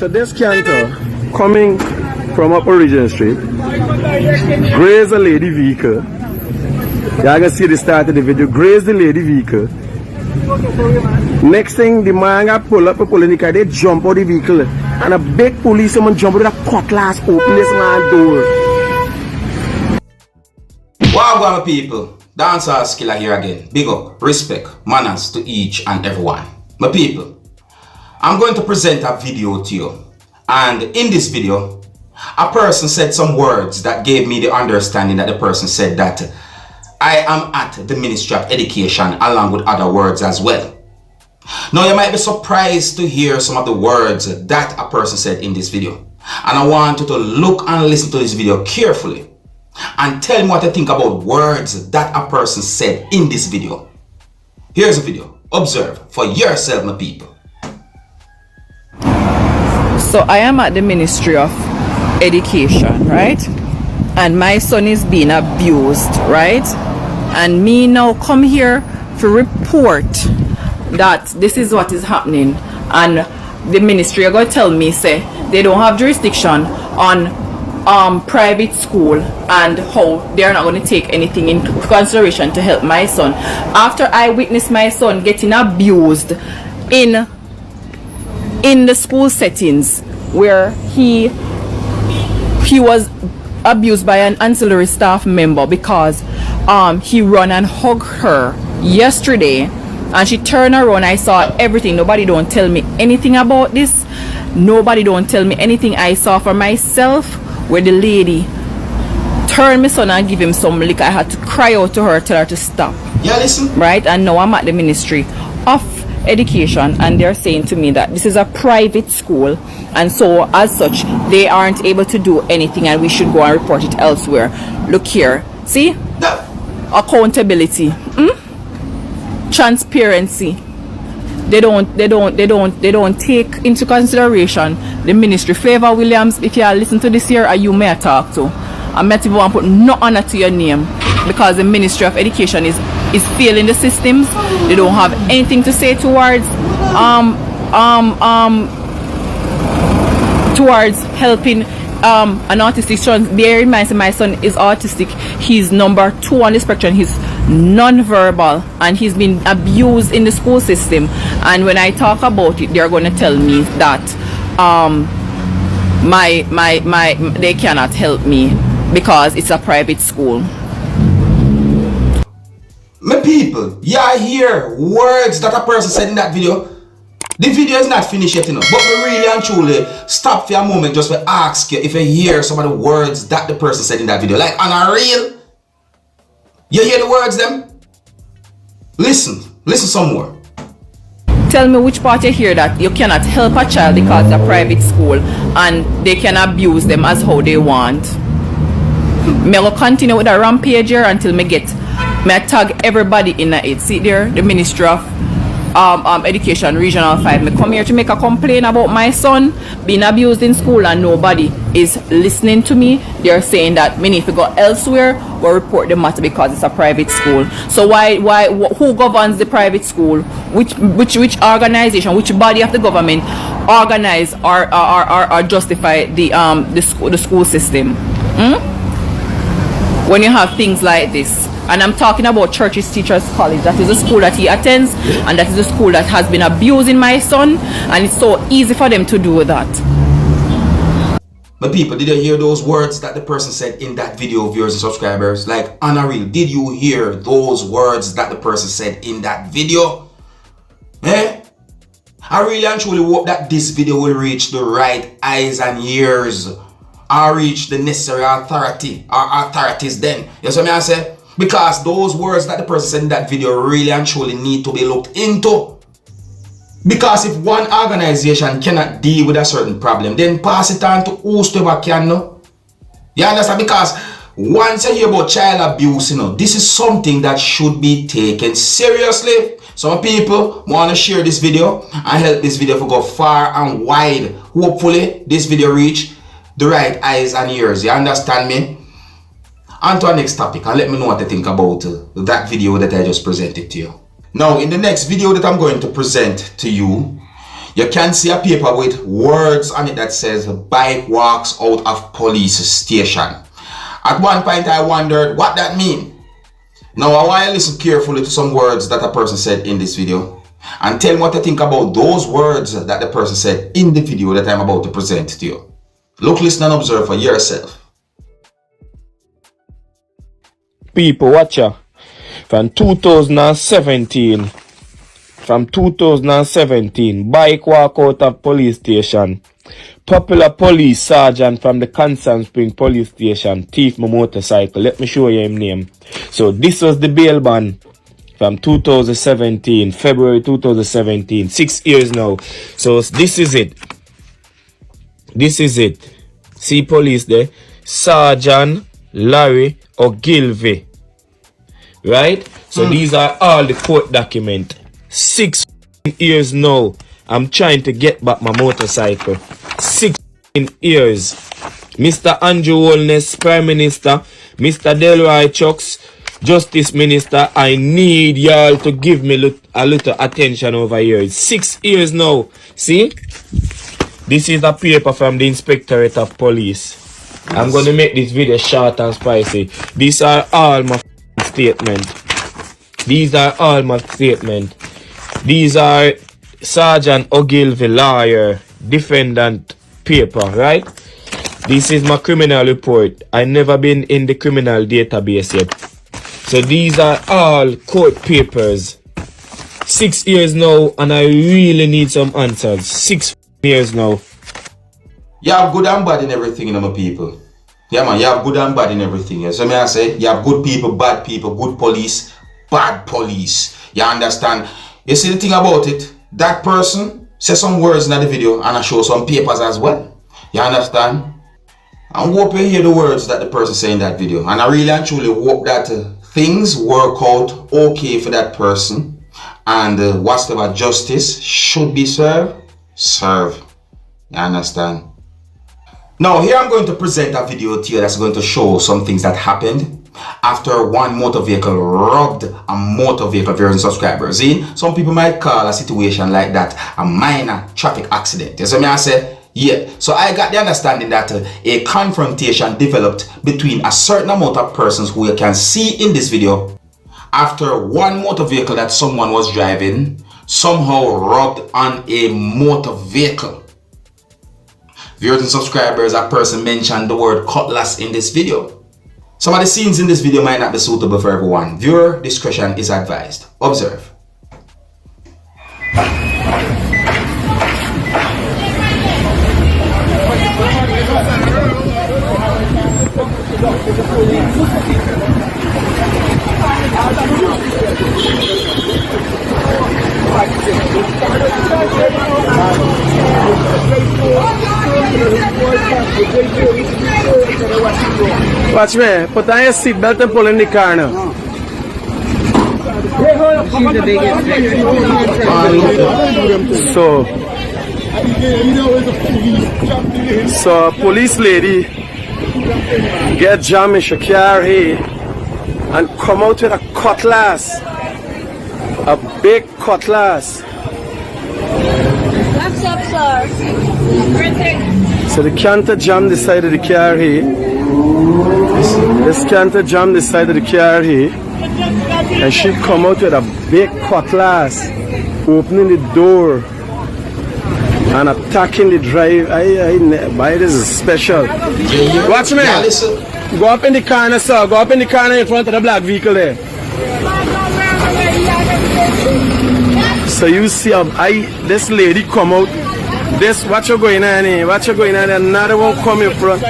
So this canter coming from up Origin Street, grazed a lady vehicle. Y'all can see the start of the video, grazed the lady vehicle. Next thing, the man got pull up, pull in the car, they jump out the vehicle. And a big policeman jump out with a cutlass, open this man's door. Wow, my people, Dancehall Skilla here again. Big up, respect, manners to each and everyone. My people, I'm going to present a video to you. And in this video, a person said some words that gave me the understanding that the person said that I am at the Ministry of Education along with other words as well. Now you might be surprised to hear some of the words that a person said in this video. And I want you to look and listen to this video carefully and tell me what you think about words that a person said in this video. Here's a video. Observe for yourself, my people. So I am at the Ministry of Education, right? And my son is being abused, right? And me now come here to report that this is what is happening. And the ministry are going to tell me, say, they don't have jurisdiction on private school and how they're not going to take anything into consideration to help my son. After I witnessed my son getting abused in the school settings where he was abused by an ancillary staff member because he ran and hugged her yesterday and she turned around. I saw everything. Nobody don't tell me anything about this. Nobody don't tell me anything. I saw for myself where the lady turned my son and give him some liquor. I had to cry out to her, tell her to stop. Yeah, listen. Right? And now I'm at the Ministry of Education and they're saying to me that this is a private school and so as such they aren't able to do anything and we should go and report it elsewhere. Look here, see? No. Accountability, transparency. They don't take into consideration the ministry. Favor Williams, if you listen to this here, or you may talk to, I might even want to put no honor to your name because the Ministry of Education is failing the systems. They don't have anything to say towards helping an autistic son. Bear in mind, my son is autistic. He's number 2 on the spectrum. He's non-verbal and he's been abused in the school system. And when I talk about it, they're going to tell me that they cannot help me because it's a private school. My people, yeah, hear words that a person said in that video. The video is not finished yet, you know. But we really and truly stop for a moment just to ask you if you hear some of the words that the person said in that video. Like on a reel. You hear the words them? Listen some more. Tell me which part you hear that you cannot help a child because it's a private school and they can abuse them as how they want. Me will continue with the rampage here until me tag everybody in it. See there, the Ministry of Education Regional 5. Me come here to make a complaint about my son being abused in school and nobody is listening to me. They're saying that me need to go elsewhere or report the matter because it's a private school. So who governs the private school? Which organization, which body of the government organize or justify the school system? When you have things like this. And I'm talking about Church's Teachers College. That is a school that he attends, and that is a school that has been abusing my son, and it's so easy for them to do that. But people, did you hear those words that the person said in that video, viewers and subscribers? Like, on a reel, did you hear those words that the person said in that video? I really and truly hope that this video will reach the right eyes and ears. Or reach the necessary authority or authorities then. You see what I say? Because those words that the person said in that video really and truly need to be looked into. Because if one organization cannot deal with a certain problem, then pass it on to whoever can. No? You understand? Because once you hear about child abuse, this is something that should be taken seriously. Some people want to share this video and help this video to go far and wide. Hopefully, this video reach the right eyes and ears. You understand me? On to our next topic and let me know what you think about that video that I just presented to you. Now in the next video that I'm going to present to you, You can see a paper with words on it that says bike walks out of police station. At one point I wondered what that means. Now I want to listen carefully to some words that a person said in this video and tell me what you think about those words that the person said in the video that I'm about to present to you. Look, listen and observe for yourself. People, watch ya. From 2017, bike walk out of police station. Popular police sergeant from the Constant Spring police station thief my motorcycle. Let me show you his name. So this was the bail bond from 2017, February 2017, 6 years now. So this is it. See police there, Sergeant Larry Ogilvie. Right? So these are all the court documents. 6 years now. I'm trying to get back my motorcycle. 6 years. Mr. Andrew Holness, Prime Minister, Mr. Delroy Chucks, Justice Minister, I need y'all to give me a little attention over here. 6 years now. See? This is a paper from the Inspectorate of Police. I'm going to make this video short and spicy. These are all my statements. These are Sergeant Ogilvie lawyer, defendant paper, right? This is my criminal report. I never been in the criminal database yet. So these are all court papers. 6 years now, and I really need some answers. 6 years now. You have good and bad in everything, you know, my people. Yeah, man, you have good and bad in everything. Yeah. So may I say, you have good people, good police, bad police. You understand? You see the thing about it, that person says some words in the video and I show some papers as well. You understand? I hope you hear the words that the person say in that video. And I really and truly hope that things work out okay for that person. And whatever justice should be served. You understand? Now here I'm going to present a video to you that's going to show some things that happened after one motor vehicle robbed a motor vehicle viewers and subscribers. See, some people might call a situation like that a minor traffic accident. You see me I say? Yeah. So I got the understanding that a confrontation developed between a certain amount of persons who you can see in this video after one motor vehicle that someone was driving somehow robbed on a motor vehicle. Viewers and subscribers, a person mentioned the word cutlass in this video. Some of the scenes in this video might not be suitable for everyone. Viewer discretion is advised. Observe. Watch me, put on your seatbelt and pull in the car now. So a police lady get jammed in her car here and come out with a cutlass, a big cutlass. What's up, sir? So the canter jammed the side of the car here. This canter jammed the side of the car here. And she come out with a big cutlass, opening the door and attacking the drive. Boy, this is special. Watch me. Go up in the corner, sir. Go up in the corner in front of the black vehicle there. So you see this lady come out. This, what you going on here? What you going on here? Another one come in front.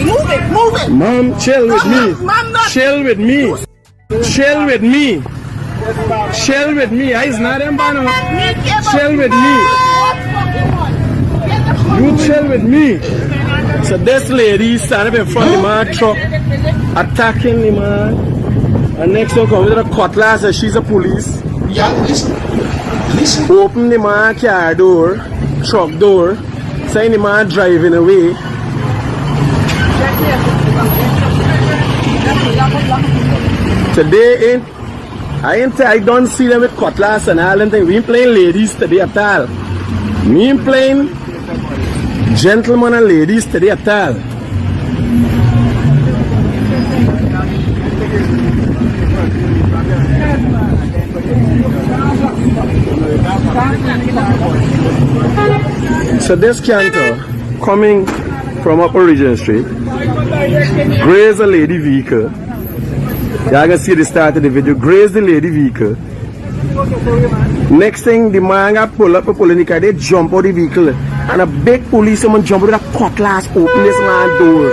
Move it. Mom, chill with me. Chill with me. Chill with me. Chill with me. It's not them banner. Chill with me. You chill with me. So this lady standing in front of the man truck, attacking the man. And next one comes with a cutlass and she's a police. Yeah, listen. Open the man car door, truck door, saying the man driving away. Today I don't see them with Cutlass and all them things. We ain't playing ladies today at all. Me ain't playing gentlemen and ladies today at all. So this canter coming from Upper Regent Street grazed a lady vehicle. Y'all can see the start of the video. Grazed the lady vehicle. Next thing, the man got pull up in the car. They jump out the vehicle, and a big policeman jump with a cutlass, open this man's door.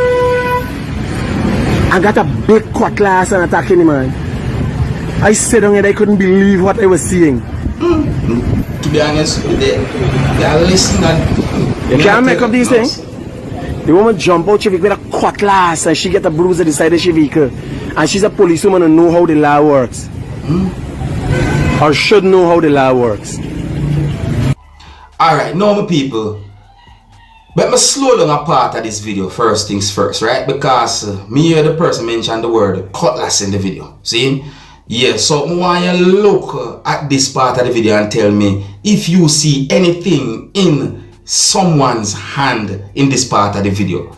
I got a big cutlass and attacking the man. I sat down and I couldn't believe what I was seeing. To be honest, they are listening. You can't make up these things. The woman jump out she with a cutlass and she get a bruise at the side of the vehicle. And she's a policewoman and know how the law works. Or should know how the law works. Alright, now my people, let me slow down a part of this video first things first, right? Because me hear the person mention the word cutlass in the video. See? Yeah, so I want you to look at this part of the video and tell me if you see anything in someone's hand in this part of the video.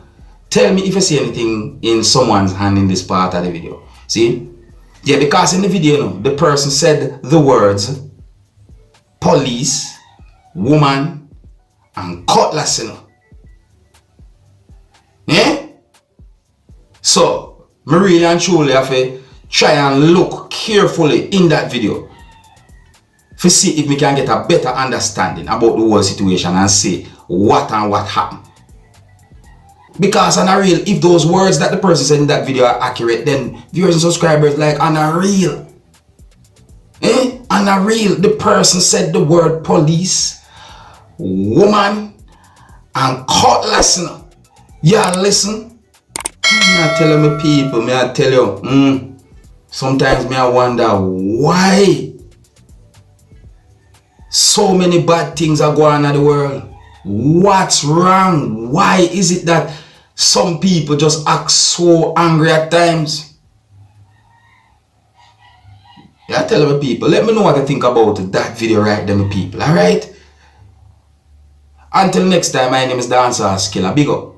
Tell me if you see anything in someone's hand in this part of the video. See? Yeah, because in the video, you know, the person said the words police, woman, and cutlass, you know. Yeah? So, I really and truly have to try and look carefully in that video to see if we can get a better understanding about the whole situation and see what happened. Because on a real, if those words that the person said in that video are accurate, then viewers and subscribers like on a real. On a real, the person said the word police, woman, and cutlass. Yeah, listen. I tell me people, I tell you, sometimes I wonder why so many bad things are going on in the world. What's wrong? Why is it that some people just act so angry at times? Yeah, tell me people, let me know what you think about that video right there, my people, alright? Until next time, my name is Dancehall Skilla. Big up.